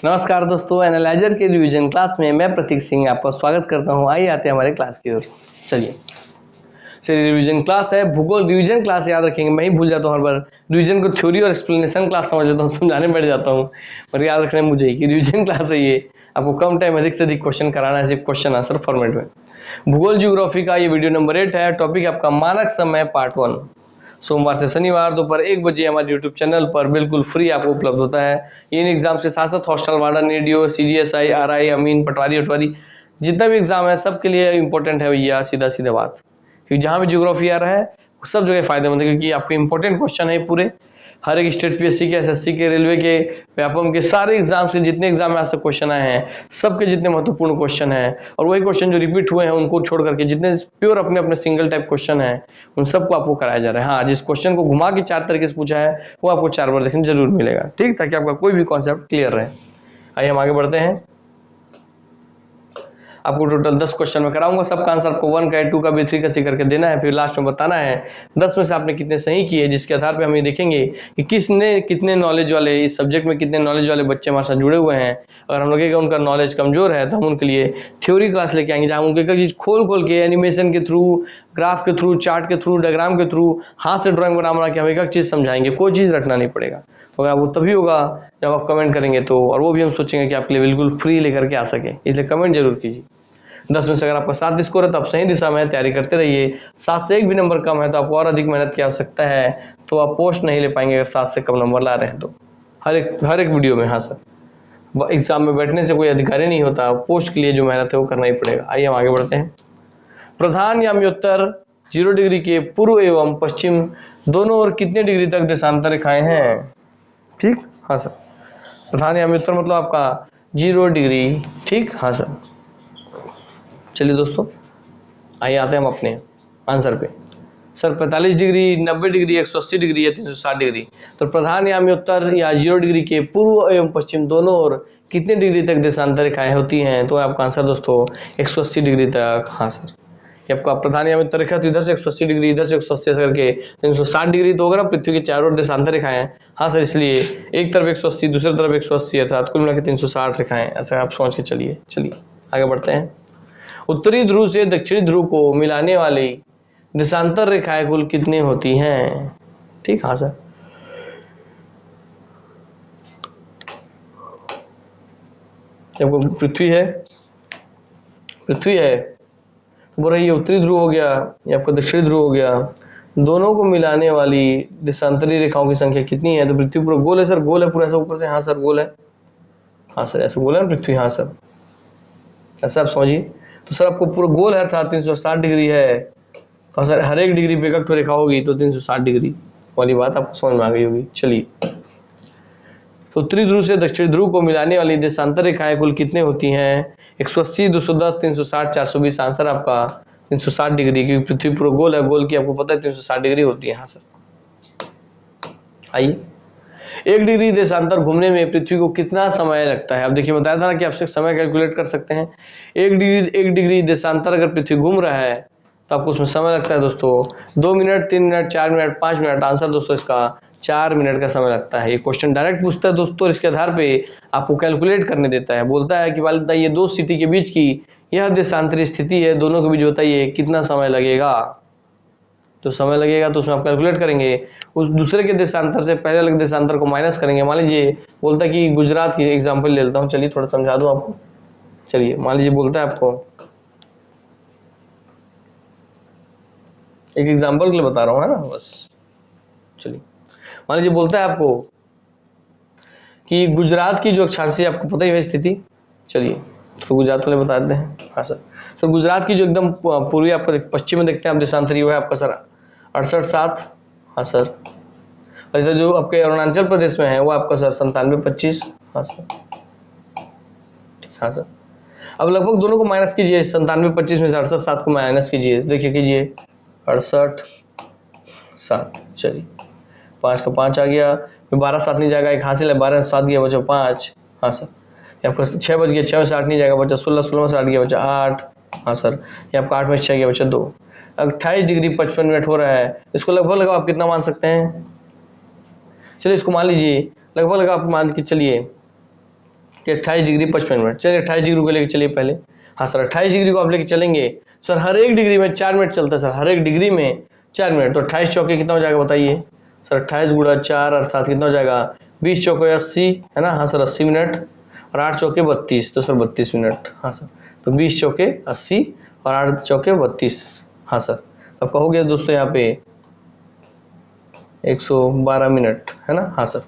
नमस्कार दोस्तों, एनालाइजर के रिवीजन क्लास में मैं प्रतीक सिंह आपका स्वागत करता हूं। आइए आते हैं हमारे क्लास की ओर। चलिए रिवीजन क्लास है, भूगोल रिवीजन क्लास याद रखेंगे। मैं ही भूल जाता हूँ हर बार। रिवीजन को थ्योरी और एक्सप्लेनेशन क्लास समझ लेता हूँ, समझाने बैठ जाता हूँ, पर याद रखना मुझे कि रिवीजन क्लास है ये। आपको कम टाइम अधिक से अधिक क्वेश्चन कराना है, सिर्फ क्वेश्चन आंसर फॉर्मेट में। भूगोल ज्योग्राफी का ये वीडियो नंबर 8 है। टॉपिक आपका मानक समय पार्ट 1। सोमवार से शनिवार दोपहर 1 बजे हमारे यूट्यूब चैनल पर बिल्कुल फ्री आपको उपलब्ध होता है। इन एग्जाम के साथ साथ हॉस्टल वार्डन, एडीओ, सीजीएसआई, आरआई, अमीन, पटवारी वटवारी जितना भी एग्जाम है सबके लिए इंपॉर्टेंट है भैया। सीधा सीधा बात, क्योंकि जहाँ भी ज्योग्राफी आ रहा है सब जगह फायदेमंद है, क्योंकि आपके इंपॉर्टेंट क्वेश्चन है पूरे। हर एक स्टेट पीएससी के, एसएससी के, रेलवे के, व्यापम के सारे एग्जाम से जितने एग्जाम में आज तक क्वेश्चन आए हैं सबके जितने महत्वपूर्ण क्वेश्चन हैं, और वही क्वेश्चन जो रिपीट हुए हैं उनको छोड़ करके जितने प्योर अपने अपने सिंगल टाइप क्वेश्चन हैं उन सबको आपको कराया जा रहा है। हाँ, जिस क्वेश्चन को घुमा के 4 तरीके से पूछा है वो आपको 4 बार देखने जरूर मिलेगा, ठीक, ताकि आपका कोई भी कॉन्सेप्ट क्लियर रहे। आइए हम आगे बढ़ते हैं। आपको टोटल 10 क्वेश्चन में कराऊंगा। सबका आंसर आपको 1 का, 2 का, भी 3 का सी करके देना है, फिर लास्ट में बताना है 10 में से आपने कितने सही किए, जिसके आधार पे हम ये देखेंगे कि किसने कितने नॉलेज वाले, इस सब्जेक्ट में कितने नॉलेज वाले बच्चे हमारे साथ जुड़े हुए हैं। अगर हम लगेगा उनका नॉलेज कमजोर है तो हम उनके लिए थ्योरी क्लास लेके आएंगे, जहाँ उनके एक चीज खोल खोल के एनिमेशन के थ्रू, ग्राफ के थ्रू, चार्ट के थ्रू, डायग्राम के थ्रू, हाथ से ड्राइंग बना के हम एक एक चीज समझाएंगे। कोई चीज रखना नहीं पड़ेगा। तो अगर वो तभी होगा जब आप कमेंट करेंगे तो, और वो भी हम सोचेंगे कि आपके लिए बिल्कुल फ्री लेकर के आ सके, इसलिए कमेंट जरूर कीजिए। 10 में से अगर आपका 7 स्कोर है तो आप सही दिशा में तैयारी करते रहिए। 7 से 1 भी नंबर कम है तो आपको और अधिक मेहनत की आवश्यकता है, तो आप पोस्ट नहीं ले पाएंगे अगर 7 से कम नंबर ला रहे हैं तो। हर एक वीडियो में। हाँ सर, एग्जाम में बैठने से कोई अधिकारी नहीं होता, पोस्ट के लिए जो मेहनत है वो करना ही पड़ेगा। आइए हम आगे बढ़ते हैं। प्रधान याम्योत्तर 0 डिग्री के पूर्व एवं पश्चिम दोनों ओर कितने डिग्री तक देशांतर रेखाएं हैं? ठीक, हाँ सर। प्रधान याम्योत्तर मतलब आपका 0 डिग्री, ठीक, हाँ सर। चलिए दोस्तों, आइए आते हैं हम अपने आंसर पे। सर 45 डिग्री, 90 डिग्री, 180 डिग्री या 360 डिग्री। तो प्रधान याम्योत्तर या 0 डिग्री के पूर्व एवं पश्चिम दोनों ओर कितने डिग्री तक देशांतर रेखाएं होती हैं? तो आपका आंसर दोस्तों 180 डिग्री तक। हाँ सर, ये आपका प्रधान याम्योत्तर रेखा तो इधर से 180 डिग्री, इधर से 180 करके 360 डिग्री तो होगा ना। पृथ्वी के चारों ओर देशांतर रेखाएं। हाँ सर, इसलिए एक तरफ 180, दूसरी तरफ 180, अर्थात कुल मिलाकर 360 रेखाएं। ऐसा आप समझ के चलिए। आगे बढ़ते हैं। उत्तरी ध्रुव से दक्षिणी ध्रुव को मिलाने वाली देशांतर रेखाएं कुल कितनी होती हैं? ठीक, हाँ सर। जब पृथ्वी है तो बोल रही है उत्तरी ध्रुव हो गया, ये आपका दक्षिणी ध्रुव हो गया, दोनों को मिलाने वाली देशांतरी रेखाओं की संख्या कितनी है? तो पृथ्वी पूरा गोल है सर, गोल है पूरा ऐसा ऊपर से। हाँ सर, गोल है। हाँ सर, ऐसा गोल है ना पृथ्वी। हाँ सर, ऐसा आप समझिए। तो सर आपको पूरा गोल है था, 360 डिग्री है, तो सर हर एक डिग्री पे एक रेखा होगी तो 360 डिग्री वाली बात आपको समझ में आ गई होगी। चलिए, तो उत्तरी ध्रुव से दक्षिणी ध्रुव को मिलाने वाली देशांतर रेखाएं कुल कितने होती हैं? 180, 210, 360, 420। आंसर आपका 360 डिग्री, क्योंकि पृथ्वी पूरा गोल है, गोल की आपको पता है 360 डिग्री होती है। हाँ सर। आइए, 1 डिग्री देशांतर घूमने में पृथ्वी को कितना समय लगता है? अब देखिए, बताया था ना कि आप समय कैलकुलेट कर सकते हैं। 1 डिग्री देशांतर अगर पृथ्वी घूम रहा है तो आपको उसमें समय लगता है दोस्तों 2 minute, 3 minute, 4 minute, 5 minute. Answer दोस्तों इसका 4 मिनट का समय लगता है। ये क्वेश्चन डायरेक्ट पूछता है दोस्तों, इसके आधार पे आपको कैलकुलेट करने देता है। बोलता है कि वाले बताइए 2 स्थिति के बीच की यह देशांतरी स्थिति है, दोनों के बीच बताइए कितना समय लगेगा? तो समय लगेगा तो उसमें आप कैलकुलेट करेंगे, उस दूसरे के देशांतर से पहले वाले देशांतर को माइनस करेंगे। मान लीजिए बोलता है कि गुजरात की एग्जांपल ले लेता हूँ, चलिए थोड़ा समझा दूं आपको। चलिए, मान लीजिए बोलता है आपको, एक एग्जांपल के लिए बता रहा हूँ, है ना, बस। चलिए, मान लीजिए बोलता है आपको कि गुजरात की जो अक्षांशीय, आपको पता ही है स्थिति। चलिए, तो गुजरात वाले बता देते हैं। हाँ सर, गुजरात की जो एकदम पूर्वी आपको पश्चिम में देखते हैं आप देशांतरी, वो है आपका सर 68,7। हाँ सर, और इधर जो आपके अरुणाचल प्रदेश में है वो आपका सर 97,25। हाँ सर, ठीक। हाँ सर, अब लगभग दोनों को माइनस कीजिए, 97,25 में से 68,7 को माइनस कीजिए, देखिए कीजिए 68,7। चलिए, 5 का 5 आ गया, फिर 12 7 नहीं जाएगा, एक हासिल है, 12 7 गया, बचा 5। हाँ सर, ये आपका 6 बच गया, 6 में से 8 नहीं जाएगा, बचा 16, 16 में से 8 गया, बचा 8। हाँ सर, ये आपका 8 में 6 गया, बचा 2। 28 डिग्री 55 मिनट हो रहा है, इसको लगभग लगाओ आप कितना मान सकते हैं? चलिए, इसको मान लीजिए लगभग लगा आप मान के चलिए कि 28°55। चलिए 28° को लेके चलिए पहले। हाँ सर 28° को आप लेके चलेंगे सर, हर एक डिग्री में 4 मिनट चलता है सर, हर एक डिग्री में 4 मिनट। तो 28 चौके कितना हो जाएगा बताइए सर, 28 गुणा 4 अर्थात कितना हो जाएगा 20 चौके 80 है ना। हाँ सर 80 मिनट, और 8 चौके 32, तो सर 32 मिनट। हाँ सर, तो 20 चौके 80 और 8 चौके 32। हाँ सर, अब हो गया दोस्तों यहाँ पे 112 मिनट है ना। हाँ सर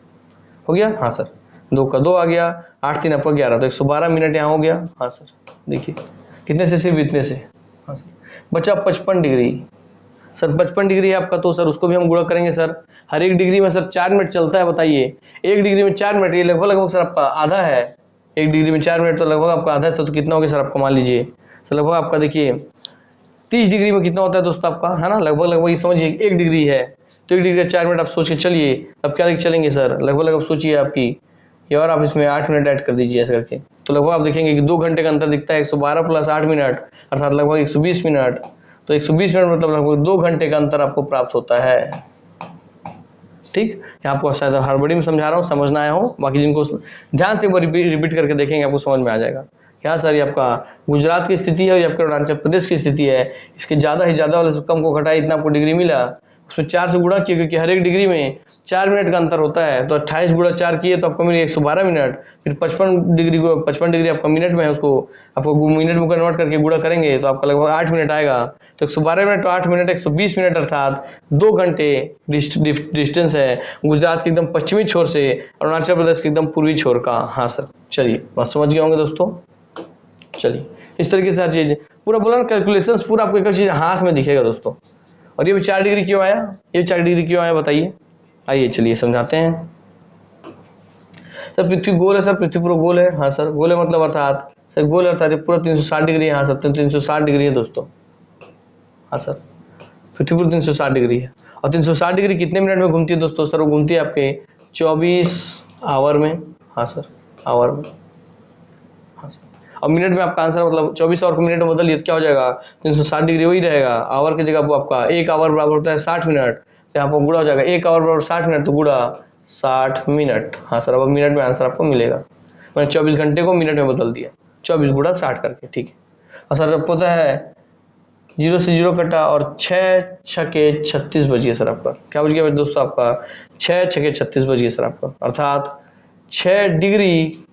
हो गया। हाँ सर 2 का 2 आ गया, 8 3 आपका 11, तो 112 मिनट यहाँ हो गया। हाँ सर देखिए कितने से, सिर्फ इतने से। हाँ सर बचा 55 डिग्री। सर 55 डिग्री है आपका, तो सर उसको भी हम गुणा करेंगे सर, हर एक डिग्री में सर 4 मिनट चलता है बताइए। एक डिग्री में 4 मिनट, ये लगभग लगभग सर आपका आधा है। एक डिग्री में 4 मिनट तो लगभग आपका आधा है सर, तो कितना हो गया सर आपका मान लीजिए सर, लगभग आपका देखिए 30 डिग्री में कितना होता है दोस्तों आपका, है ना। लगभग लगभग ये समझिए 1 डिग्री है, तो 1 डिग्री 4 मिनट आप सोच के चलिए। अब क्या लेके चलेंगे सर, लगभग लगभग सोचिए आपकी ये, और आप इसमें 8 मिनट ऐड कर दीजिए ऐसे करके, तो लगभग आप देखेंगे कि 2 घंटे का अंतर दिखता है। 112 प्लस 8 मिनट अर्थात लगभग 120 मिनट। तो 120 मिनट मतलब लगभग 2 घंटे का अंतर आपको प्राप्त होता है। ठीक, यहाँ आपको शायद हड़बड़ी में समझा रहा हूँ, समझना आया हो, बाकी जिनको ध्यान से रिपीट करके देखेंगे आपको समझ में आ जाएगा। क्या सर ये आपका गुजरात की स्थिति है और ये आपके अरुणाचल प्रदेश की स्थिति है, इसके ज़्यादा ही ज़्यादा वाले से कम को घटाए, इतना आपको डिग्री मिला, उसमें 4 से गुणा किया, क्योंकि हर एक डिग्री में 4 मिनट का अंतर होता है। तो 28 गुणा 4 किए तो आपको मिले 112 मिनट। फिर 55 डिग्री को, 55 डिग्री आपका मिनट में है, उसको आपको मिनट में कन्वर्ट करके गुणा करेंगे तो आपका लगभग 8 मिनट आएगा। तो 112 मिनट तो 8 मिनट 120 मिनट अर्थात 2 घंटे डिस्टेंस है गुजरात के एकदम पश्चिमी छोर से अरुणाचल प्रदेश के एकदम पूर्वी छोर का। हाँ सर चलिए बात समझ गए होंगे दोस्तों। चलिए इस तरीके से हर चीज पूरा बोला ना, कैलकुलेशंस पूरा आपको एक चीज हाथ में दिखेगा दोस्तों। और ये भी 4 डिग्री क्यों आया, ये 4 डिग्री क्यों आया बताइए, आइए चलिए समझाते हैं। सर पृथ्वी गोल है सर, पृथ्वी पूरा गोल है। हाँ सर गोल है मतलब अर्थात सर गोल अर्थात पूरा 360 डिग्री है। हाँ सर 360 डिग्री है दोस्तों। हाँ सर पृथ्वी पूरा 360 डिग्री है, और 360 डिग्री कितने मिनट में घूमती है दोस्तों, सर वो घूमती है आपके 24 आवर में। हाँ सर आवर में। हाँ सर, अब मिनट में आपका आंसर मतलब 24 आवर को मिनट में बदलिए तो क्या हो जाएगा, 360 डिग्री वही रहेगा। आवर की जगह वो आपका 1 आवर बराबर होता है 60 मिनट, तो यहाँ पर गुणा हो जाएगा 1 आवर बराबर 60 मिनट, तो गुणा 60 मिनट। हाँ सर अब मिनट में आंसर आपको मिलेगा, मैंने 24 घंटे को मिनट में बदल दिया, 24 गुणा 60 करके। ठीक है, और सर आपको पता है 0 से 0 कटा और 6 छके 36 बज गया सर आपका। क्या बज गया दोस्तों आपका, 6 छके 36 बज गया सर आपका, अर्थात 6 डिग्री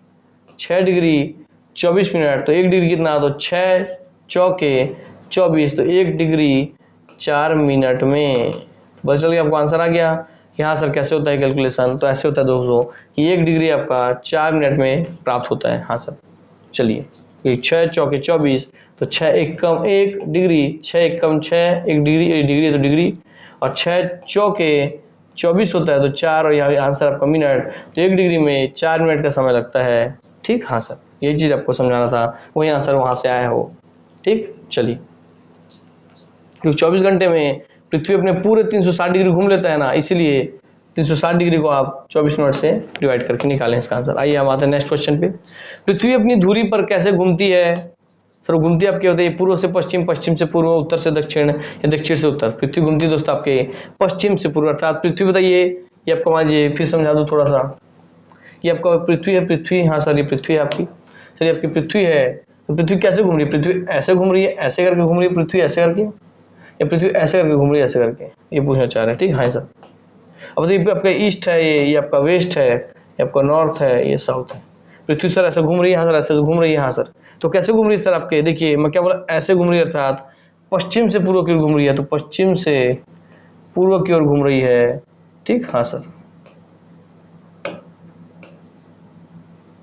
24 मिनट। तो 1 डिग्री कितना, तो 6 चौके 24, तो 1 डिग्री 4 मिनट में। बस चलिए आपको आंसर आ गया कि हाँ सर कैसे होता है कैलकुलेशन। तो ऐसे होता है दोस्तों कि 1 डिग्री आपका 4 मिनट में प्राप्त होता है। हाँ सर चलिए 6 चौके 24, तो 6 एक कम 1 डिग्री, 6 एक कम 6, 1 डिग्री, 1 डिग्री है तो डिग्री, और 6 चौके 24 होता है तो 4, और यहाँ आंसर आपका मिनट। तो 1 डिग्री में 4 मिनट का समय लगता है। ठीक, हाँ सर यही चीज़ आपको समझाना था, वही आंसर वहाँ से आया हो। ठीक चलिए, क्योंकि 24 घंटे में पृथ्वी अपने पूरे 360 डिग्री घूम लेता है ना, इसीलिए 360 डिग्री को आप 24 मिनट से डिवाइड करके निकालें इसका आंसर। आइए हम आते हैं नेक्स्ट क्वेश्चन पे। पृथ्वी अपनी धुरी पर कैसे घूमती है, सर घूमती आपके होते हैं पूर्व से पश्चिम, पश्चिम से पूर्व, उत्तर से दक्षिण या दक्षिण से उत्तर। पृथ्वी घूमती है दोस्तों आपके पश्चिम से पूर्व, अर्थात पृथ्वी बताइए ये आपको मान लीजिए फिर समझा दूँ थोड़ा सा, ये आपका पृथ्वी है, पृथ्वी। हाँ सर ये पृथ्वी है आपकी, सर ये आपकी पृथ्वी है। तो पृथ्वी कैसे घूम रही है, पृथ्वी ऐसे घूम रही है, ऐसे करके घूम रही है पृथ्वी ऐसे करके, या पृथ्वी ऐसे करके घूम रही है ऐसे करके, ये पूछना चाह रहे हैं। ठीक हाँ सर, अब ये आपका ईस्ट है, ये आपका वेस्ट है, ये आपका नॉर्थ है, ये साउथ है। पृथ्वी सर ऐसे घूम रही है, हाँ सर ऐसे घूम रही है। हाँ सर तो कैसे घूम रही है सर आपके, देखिए मैं क्या बोला, ऐसे घूम रही है अर्थात पश्चिम से पूर्व की ओर घूम रही है, तो पश्चिम से पूर्व की ओर घूम रही है। ठीक हाँ सर,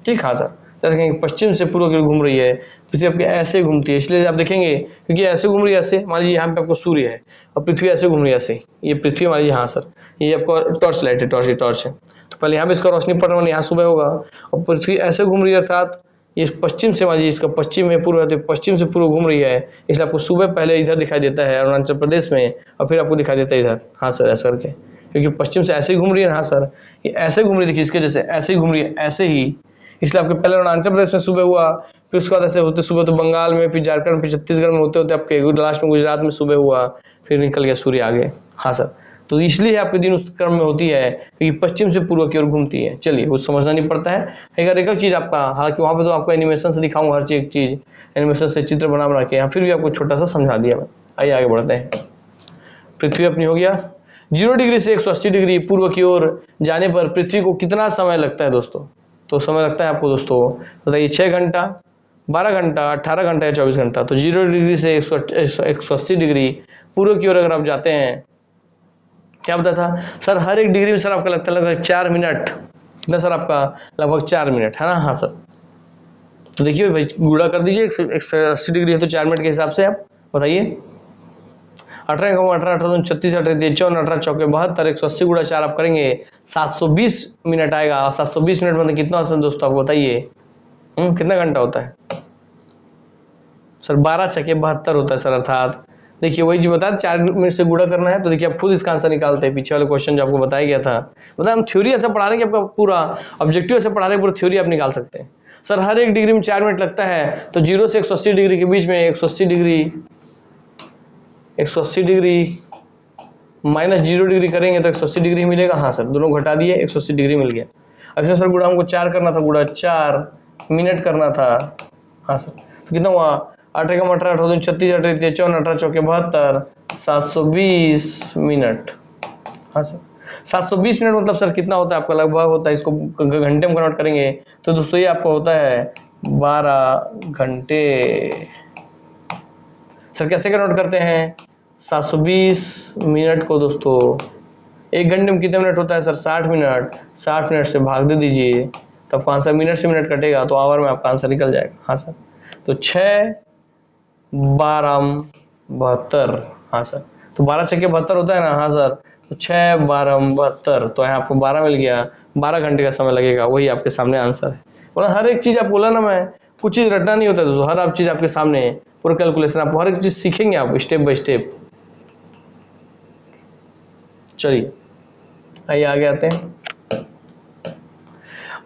ठीक हाँ सर, देखेंगे पश्चिम से पूर्व की ओर घूम रही है, पृथ्वी आपके ऐसे घूमती है, इसलिए आप देखेंगे क्योंकि ऐसे घूम रही है ऐसे, मान लीजिए यहाँ पे आपको सूर्य है और पृथ्वी ऐसे घूम रही है ऐसे, ये पृथ्वी मान लीजिए। हाँ सर ये आपको टॉर्च लाइट है, टॉर्च है, तो पहले यहाँ पे इसका रोशनी पड़ रहा है, यहाँ सुबह होगा, और पृथ्वी ऐसे घूम रही है अर्थात ये पश्चिम से, मान लीजिए इसका पश्चिम है पूर्व है, तो पश्चिम से पूर्व घूम रही है, इसलिए आपको सुबह पहले इधर दिखाई देता है अरुणाचल प्रदेश में, और फिर आपको दिखाई देता है इधर। हाँ सर ऐसा करके, क्योंकि पश्चिम से ऐसे ही घूम रही है। हाँ सर ये ऐसे घूम रही है, देखिए इसके जैसे ऐसे ही घूम रही है ऐसे ही, इसलिए आपके पहले अरुणाचल प्रदेश में सुबह हुआ, फिर उसके बाद ऐसे होते सुबह तो बंगाल में, फिर झारखंड, फिर छत्तीसगढ़ में होते होते आपके लास्ट में गुजरात में सुबह हुआ, फिर निकल गया सूर्य आगे। हाँ सर तो इसलिए आपके दिन उस क्रम में होती है क्योंकि पश्चिम से पूर्व की ओर घूमती है। चलिए वो समझना नहीं पड़ता है। अगर एक चीज़ आपका, हालांकि वहाँ पे तो आपको एनिमेशन से दिखाऊंगा हर चीज़ एनिमेशन से चित्र बना के, यहाँ फिर भी आपको छोटा सा समझा दिया मैं। आइए आगे बढ़ते हैं। पृथ्वी अपनी हो गया 0 डिग्री से 180 डिग्री पूर्व की ओर जाने पर पृथ्वी को कितना समय लगता है दोस्तों? तो समय लगता है आपको दोस्तों बताइए 6 घंटा, 12 घंटा, 18 घंटा या 24 घंटा। तो 0 डिग्री से 180 डिग्री पूर्व की ओर अगर आप जाते हैं, क्या बताया था सर? हर एक डिग्री में सर आपका लगता है लगभग 4 मिनट। कितना सर आपका? लगभग 4 मिनट है ना? हाँ सर। तो देखिए भाई गुणा कर दीजिए, 180 डिग्री है तो 4 मिनट के हिसाब से आप बताइए। 18 का 18 18 36 18 54 18 चौके 72 180 गुणा 4 आप करेंगे 720 मिनट आएगा। 720 मिनट मतलब कितना होता है दोस्तों आपको बताइए? कितना घंटा होता है सर? 12 चौके 72 होता है सर। अर्थात देखिए वही जो बताया 4 मिनट से गुणा करना है। तो देखिए आप खुद इसका आंसर निकालते हैं। पीछे वाले क्वेश्चन जो आपको बताया गया था, मतलब हम थ्योरी ऐसा पढ़ा रहे हैं कि आपका पूरा ऑब्जेक्टिव ऐसा पढ़ा रहे हैं, पूरा थ्योरी आप निकाल सकते हैं। सर हर एक डिग्री में 4 मिनट लगता है, तो 0 से 180 डिग्री के बीच में 180 डिग्री माइनस 0 डिग्री करेंगे तो 180 डिग्री मिलेगा। हाँ सर, दोनों घटा दिए 180 डिग्री मिल गया। अब इसमें सर गुणा हमको 4 करना था, गुणा 4 मिनट करना था। हाँ सर, तो कितना हुआ? 8 का 18 18 36 18 54 18 चौके 72 720 मिनट। हाँ सर, 720 मिनट मतलब सर कितना होता है आपका? लगभग होता है, इसको घंटे में कन्वर्ट करेंगे तो दोस्तों ये आपका होता है 12 घंटे। सर कैसे कन्वर्ट करते हैं? 720 मिनट को दोस्तों 1 घंटे में कितने मिनट होता है सर? 60 मिनट। 60 मिनट से भाग दे दीजिए, तो आपका आंसर मिनट से मिनट कटेगा तो आवर में आपका आंसर निकल जाएगा। हाँ सर, तो 6 12 72। हाँ सर, तो 12 6 72 होता है ना? हाँ सर, तो 6 12 72, तो यहाँ आपको 12 मिल गया। 12 घंटे का समय लगेगा, वही आपके सामने आंसर है। बोला हर एक चीज़ आप बोला ना, मैं कुछ चीज़ रटना नहीं होता है दोस्तों, हर आप चीज़ आपके सामने है, पूरा कैलकुलेशन आपको हर एक चीज़ सीखेंगे आप स्टेप बाय स्टेप। चलिए आइए आगे आते हैं।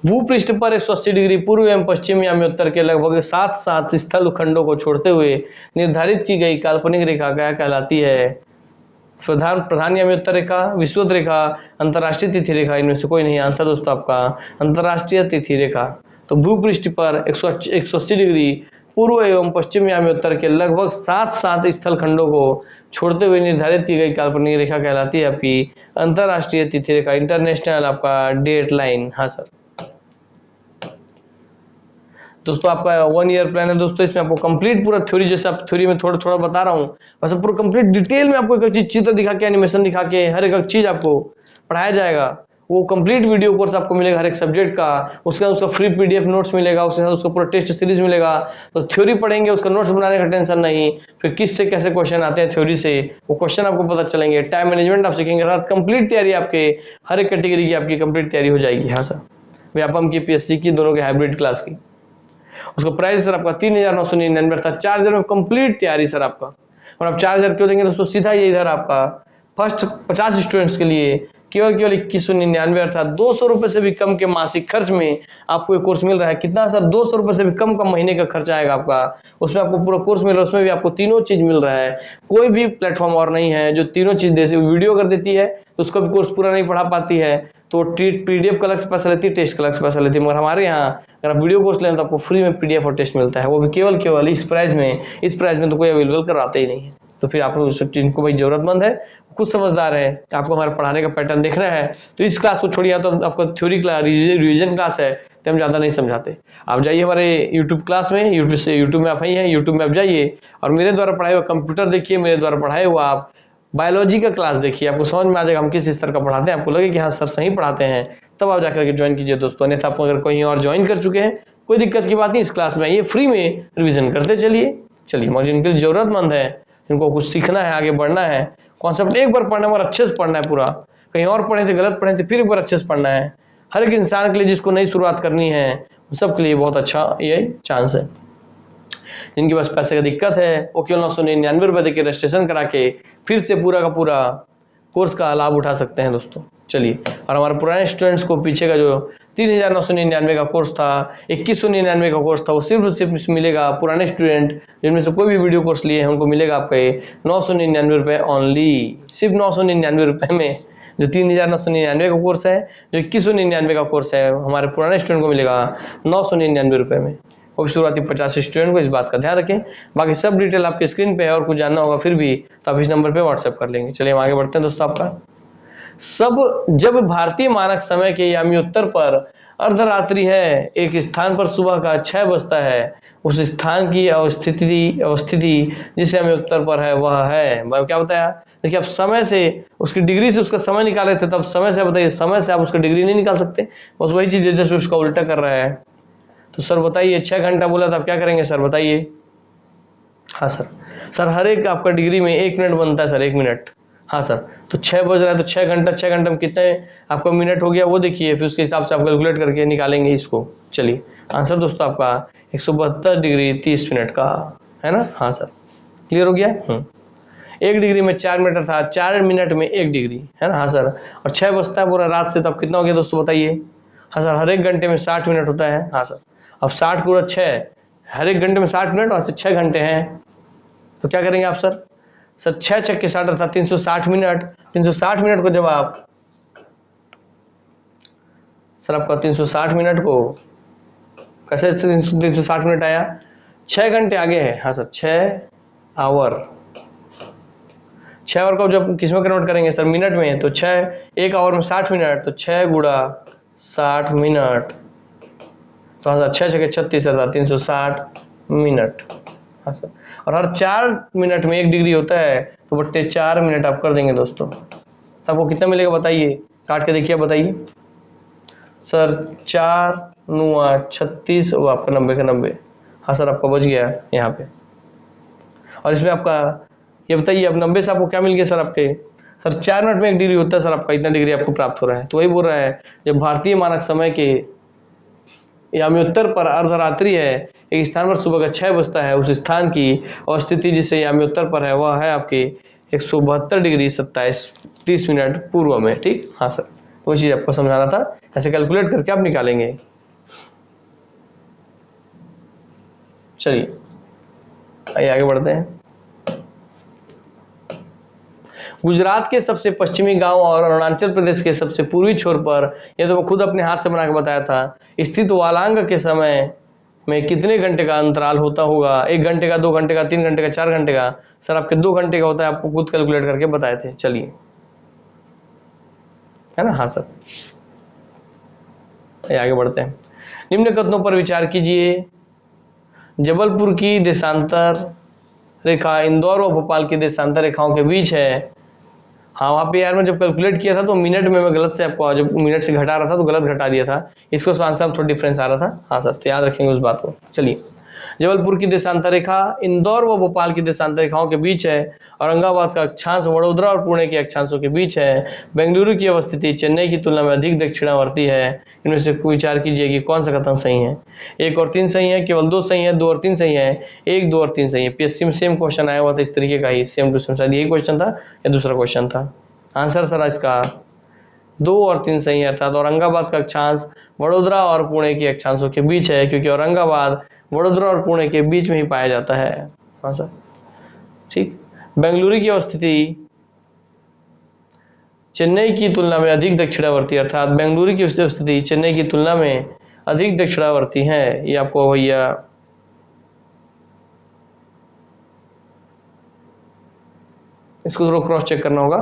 भूपृष्ठ पर 180 डिग्री पूर्व एवं पश्चिम यानी उत्तर के लगभग 7 स्थल खंडों को छोड़ते हुए निर्धारित की गई काल्पनिक रेखा क्या कहलाती है? प्रधान यानी उत्तर रेखा, विषुवत रेखा, अंतर्राष्ट्रीय तिथि रेखा। इनमें से कोई नहीं। आंसर दोस्तों आपका अंतर्राष्ट्रीय तिथि रेखा। तो भूपृष्ठ पर 180 डिग्री पूर्व एवं पश्चिम यानी उत्तर के लगभग 7 स्थल खंडों को छोड़ते हुए निर्धारित की गई काल्पनिक रेखा कहलाती है आपकी अंतर्राष्ट्रीय तिथि रेखा, इंटरनेशनल आपका डेट लाइन। हाँ सर, दोस्तों आपका 1 ईयर प्लान है दोस्तों, इसमें आपको कंप्लीट पूरा थ्योरी, जैसे आप थ्योरी में थोड़ा थोड़ा बता रहा हूँ, बस पूरा कंप्लीट डिटेल में आपको एक चीज चित्र दिखा के, एनिमेशन दिखा के, हर एक चीज आपको पढ़ाया जाएगा। वो कंप्लीट वीडियो कोर्स आपको मिलेगा हर एक सब्जेक्ट का। उसका फ्री पीडीएफ नोट्स मिलेगा, उसके साथ उसका पूरा टेस्ट सीरीज मिलेगा। तो थ्योरी पढ़ेंगे, उसका नोट्स बनाने का टेंशन नहीं। फिर किस से कैसे क्वेश्चन आते हैं थ्योरी से, वो क्वेश्चन आपको पता चलेंगे। टाइम मैनेजमेंट आप सीखेंगे, कंप्लीट तैयारी आपके हर एक कैटेगरी की आपकी कंप्लीट तैयारी हो जाएगी। हाँ सर, व्यापम की, पीएससी की, दोनों के हाइब्रिड क्लास की। उसका प्राइस सर आपका 3,999 अर्थात 4,000 में कंप्लीट तैयारी सर आपका। और आप 4,000 क्यों देंगे दोस्तों? सीधा ये इधर आपका फर्स्ट 50 स्टूडेंट्स के लिए केवल 2199 अर्थात 200 रुपए से भी कम के मासिक खर्च में आपको ये कोर्स मिल रहा है। कितना सर? 200 रुपए से भी कम का महीने का खर्चा आएगा आपका। उसमें आपको पूरा कोर्स मिल रहा है, उसमें भी आपको तीनों चीज मिल रहा है। कोई भी प्लेटफॉर्म और नहीं है जो तीनों चीज जैसे वीडियो कर देती है तो उसका भी कोर्स पूरा नहीं पढ़ा पाती है, तो पीडीएफ का अलग से पैसा लेती है, टेस्ट का अलग से पैसा लेती है। मगर हमारे यहाँ अगर आप वीडियो कोर्स लें तो आपको फ्री में पीडीएफ और टेस्ट मिलता है, वो भी केवल इस प्राइस में तो कोई अवेलेबल कराते ही नहीं है। तो फिर आप लोग जिनको भाई जरूरतमंद है, खुद समझदार है, आपको हमारे पढ़ाने का पैटर्न देखना है, तो इस क्लास को छोड़िए। तो आपका थ्योरी क्लास रिविजन क्लास है तो हम ज़्यादा नहीं समझाते। आप जाइए हमारे यूट्यूब क्लास में, यूट्यूब में आप ही हैं, यूट्यूब में आप जाइए और मेरे द्वारा पढ़ाए हुआ कंप्यूटर देखिए, मेरे द्वारा पढ़ाए हुआ आप बायोलॉजी का क्लास देखिए, आपको समझ में आ जाएगा हम किस स्तर का पढ़ाते हैं। आपको लगे कि हाँ सर सही पढ़ाते हैं, तब आप जाकर के ज्वाइन कीजिए दोस्तों। अन्यथा आप अगर कहीं और ज्वाइन कर चुके हैं, कोई दिक्कत की बात नहीं, इस क्लास में आइए, फ्री में रिविजन करते चलिए। मगर जिनके लिए जरूरतमंद है, जिनको कुछ सीखना है, आगे बढ़ना है, कॉन्सेप्ट एक बार पढ़ना और अच्छे से पढ़ना है पूरा, कहीं और पढ़े थे गलत पढ़े थे, फिर एक बार अच्छे से पढ़ना है। हर एक इंसान के लिए जिसको नई शुरुआत करनी है, उन सब के लिए बहुत अच्छा ये चांस है। जिनके पास पैसे का दिक्कत है वो केवल 999 रुपए देकर रजिस्ट्रेशन करा के फिर से पूरा का पूरा कोर्स का लाभ उठा सकते हैं दोस्तों। चलिए, और हमारे पुराने स्टूडेंट्स को पीछे का जो 3,999 का कोर्स था, 2,199 का कोर्स था, वो सिर्फ मिलेगा पुराने स्टूडेंट जिनमें से कोई भी वीडियो कोर्स लिए हैं उनको मिलेगा आपका ये 999 रुपये ओनली, सिर्फ 999 रुपये में। जो 3,999 का कोर्स है, जो 2,199 का कोर्स है, हमारे पुराने स्टूडेंट को मिलेगा 999 रुपये में। वो भी शुरुआती 50 स्टूडेंट को, इस बात का ध्यान रखें। बाकी सब डिटेल आपके स्क्रीन पे है, और कुछ जानना होगा फिर भी तो आप इस नंबर पे व्हाट्सएप कर लेंगे। चलिए हम आगे बढ़ते हैं दोस्तों। आपका जब भारतीय मानक समय के यामी उत्तर पर अर्धरात्रि है, एक स्थान पर सुबह का 6 बजता है, उस स्थान की अवस्थिति जिसे हमें उत्तर पर है वह है, क्या बताया? देखिए, आप समय से उसकी डिग्री से उसका समय निकाले थे, तब समय से बताइए, समय से आप उसका डिग्री नहीं निकाल सकते, बस वही चीज जैसे उसका उल्टा कर रहा है। तो सर बताइए, 6 घंटा बोला था, आप क्या करेंगे सर बताइए? हाँ सर हर एक आपका डिग्री में 1 मिनट बनता है सर, 1 मिनट। हाँ सर, तो 6 बज रहा है तो 6 घंटा में कितने आपका मिनट हो गया वो देखिए, फिर उसके हिसाब से आप कैलकुलेट करके निकालेंगे इसको। चलिए आंसर दोस्तों आपका 172 डिग्री 30 मिनट का है ना। हाँ सर, क्लियर हो गया। 1 डिग्री में 4 मीटर था, 4 मिनट में 1 डिग्री है ना। हाँ सर, और 6 बजता है पूरा रात से, तो अब कितना हो गया दोस्तों बताइए? हाँ सर, हर एक घंटे में 60 मिनट होता है। हाँ सर, अब 60 पूरा 6, हर एक घंटे में 60 मिनट और 6 घंटे हैं, तो क्या करेंगे आप सर? 6 छक्के 60 अर्थात 360 मिनट। 360 मिनट को जब आप सर आपका 360 मिनट को कैसे 360 मिनट आया? 6 घंटे आगे है। हाँ सर, 6 आवर को जब किस में कन्वर्ट करेंगे सर? मिनट में। तो 1 आवर में 60 मिनट, तो 6 गुणा 60 मिनट, तो हाँ सर 6 छक्के 36 अर्थात 360 मिनट। हाँ सर, और हर 4 मिनट में 1 डिग्री होता है, तो बट्टे 4 मिनट आप कर देंगे दोस्तों, तो आपको कितना मिलेगा बताइए? काट के देखिए, बताइए सर। 4 9 36 और आपका 90 का 90। हाँ सर, आपका बच गया यहाँ पे। और इसमें आपका ये बताइए, अब 90 से आपको क्या मिल गया सर? आपके सर 4 मिनट में 1 डिग्री होता है सर, आपका इतना डिग्री आपको प्राप्त हो रहा है। तो वही बोल रहा है, जब भारतीय मानक समय के यामी उत्तर पर अर्धरात्रि है, एक स्थान पर सुबह का 6 बजता है, उस स्थान की अवस्थिति जिसे यामी उत्तर पर है वह है आपकी 172 डिग्री 30 मिनट पूर्व में। ठीक, हाँ सर, तो वही चीज आपको समझाना था, ऐसे कैलकुलेट करके आप निकालेंगे। चलिए आइए आगे बढ़ते हैं। गुजरात के सबसे पश्चिमी गांव और अरुणाचल प्रदेश के सबसे पूर्वी छोर पर, यह तो मैं खुद अपने हाथ से बना के बताया था, स्थित वालांग के समय में कितने घंटे का अंतराल होता होगा? 1 घंटे का, 2 घंटे का, 3 घंटे का, 4 घंटे का? सर आपके 2 घंटे का होता है, आपको खुद कैलकुलेट करके बताए थे। चलिए, है ना। हाँ सर, आगे बढ़ते हैं। निम्न कथनों पर विचार कीजिए। जबलपुर की देशांतर रेखा इंदौर और भोपाल की देशांतर रेखाओं के बीच है। हाँ, वहाँ पे यार मैं जब कैलकुलेट किया था तो मिनट में मैं गलत से आपको, जब मिनट से घटा रहा था तो गलत घटा दिया था, इसको आंसर में थोड़ा डिफरेंस आ रहा था। हाँ सर, तो याद रखेंगे उस बात को। चलिए, जबलपुर की देशांतर रेखा इंदौर व भोपाल की देशांतर रेखाओं के बीच है। औरंगाबाद का अक्षांश वडोदरा और पुणे के अक्षांशों के बीच है। बेंगलुरु की अवस्थिति चेन्नई की तुलना में अधिक दक्षिणावर्ती है। इनमें से विचार कीजिए कि कौन सा कथन सही है। 1 और 3 सही है, केवल 2 सही है, 2 और 3 सही है, 1 2 और 3 सही है। पीएससी में सेम क्वेश्चन आया हुआ था इस तरीके का ही, सेम टू सेम, शायद यही क्वेश्चन था या दूसरा क्वेश्चन था। आंसर सर इसका 2 और 3 सही है, अर्थात औरंगाबाद का अक्षांश वडोदरा और पुणे के अक्षांशों के बीच है, क्योंकि औरंगाबाद वडोदरा और पुणे के बीच में ही पाया जाता है। हाँ सर, ठीक। बेंगलुरु की अवस्थिति चेन्नई की तुलना में अधिक दक्षिणावर्ती, अर्थात बेंगलुरु की अवस्थिति चेन्नई की तुलना में अधिक दक्षिणावर्ती है। ये आपको भैया इसको थोड़ा क्रॉस चेक करना होगा,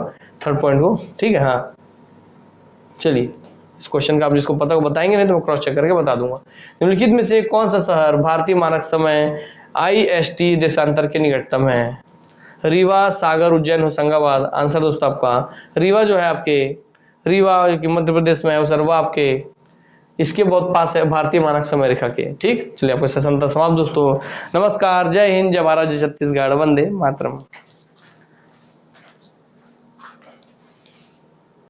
थर्ड पॉइंट को। ठीक है, हाँ चलिए, इस क्वेश्चन का आप जिसको पता को बताएंगे, नहीं तो मैं क्रॉस चेक करके बता दूंगा। निम्नलिखित में से कौन सा शहर भारतीय मानक समय IST देशांतर के निकटतम है? रीवा, सागर, उज्जैन, होशंगाबाद। आंसर दोस्तों आपका रीवा जो है, आपके रीवा जो कि मध्य प्रदेश में है, सर वह आपके इसके बहुत पास है भारतीय मानक समय रेखा के। ठीक, चलिए आपका सेशन समाप्त दोस्तों। नमस्कार, जय हिंद, जय भारत, जय छत्तीसगढ़, वंदे मातरम।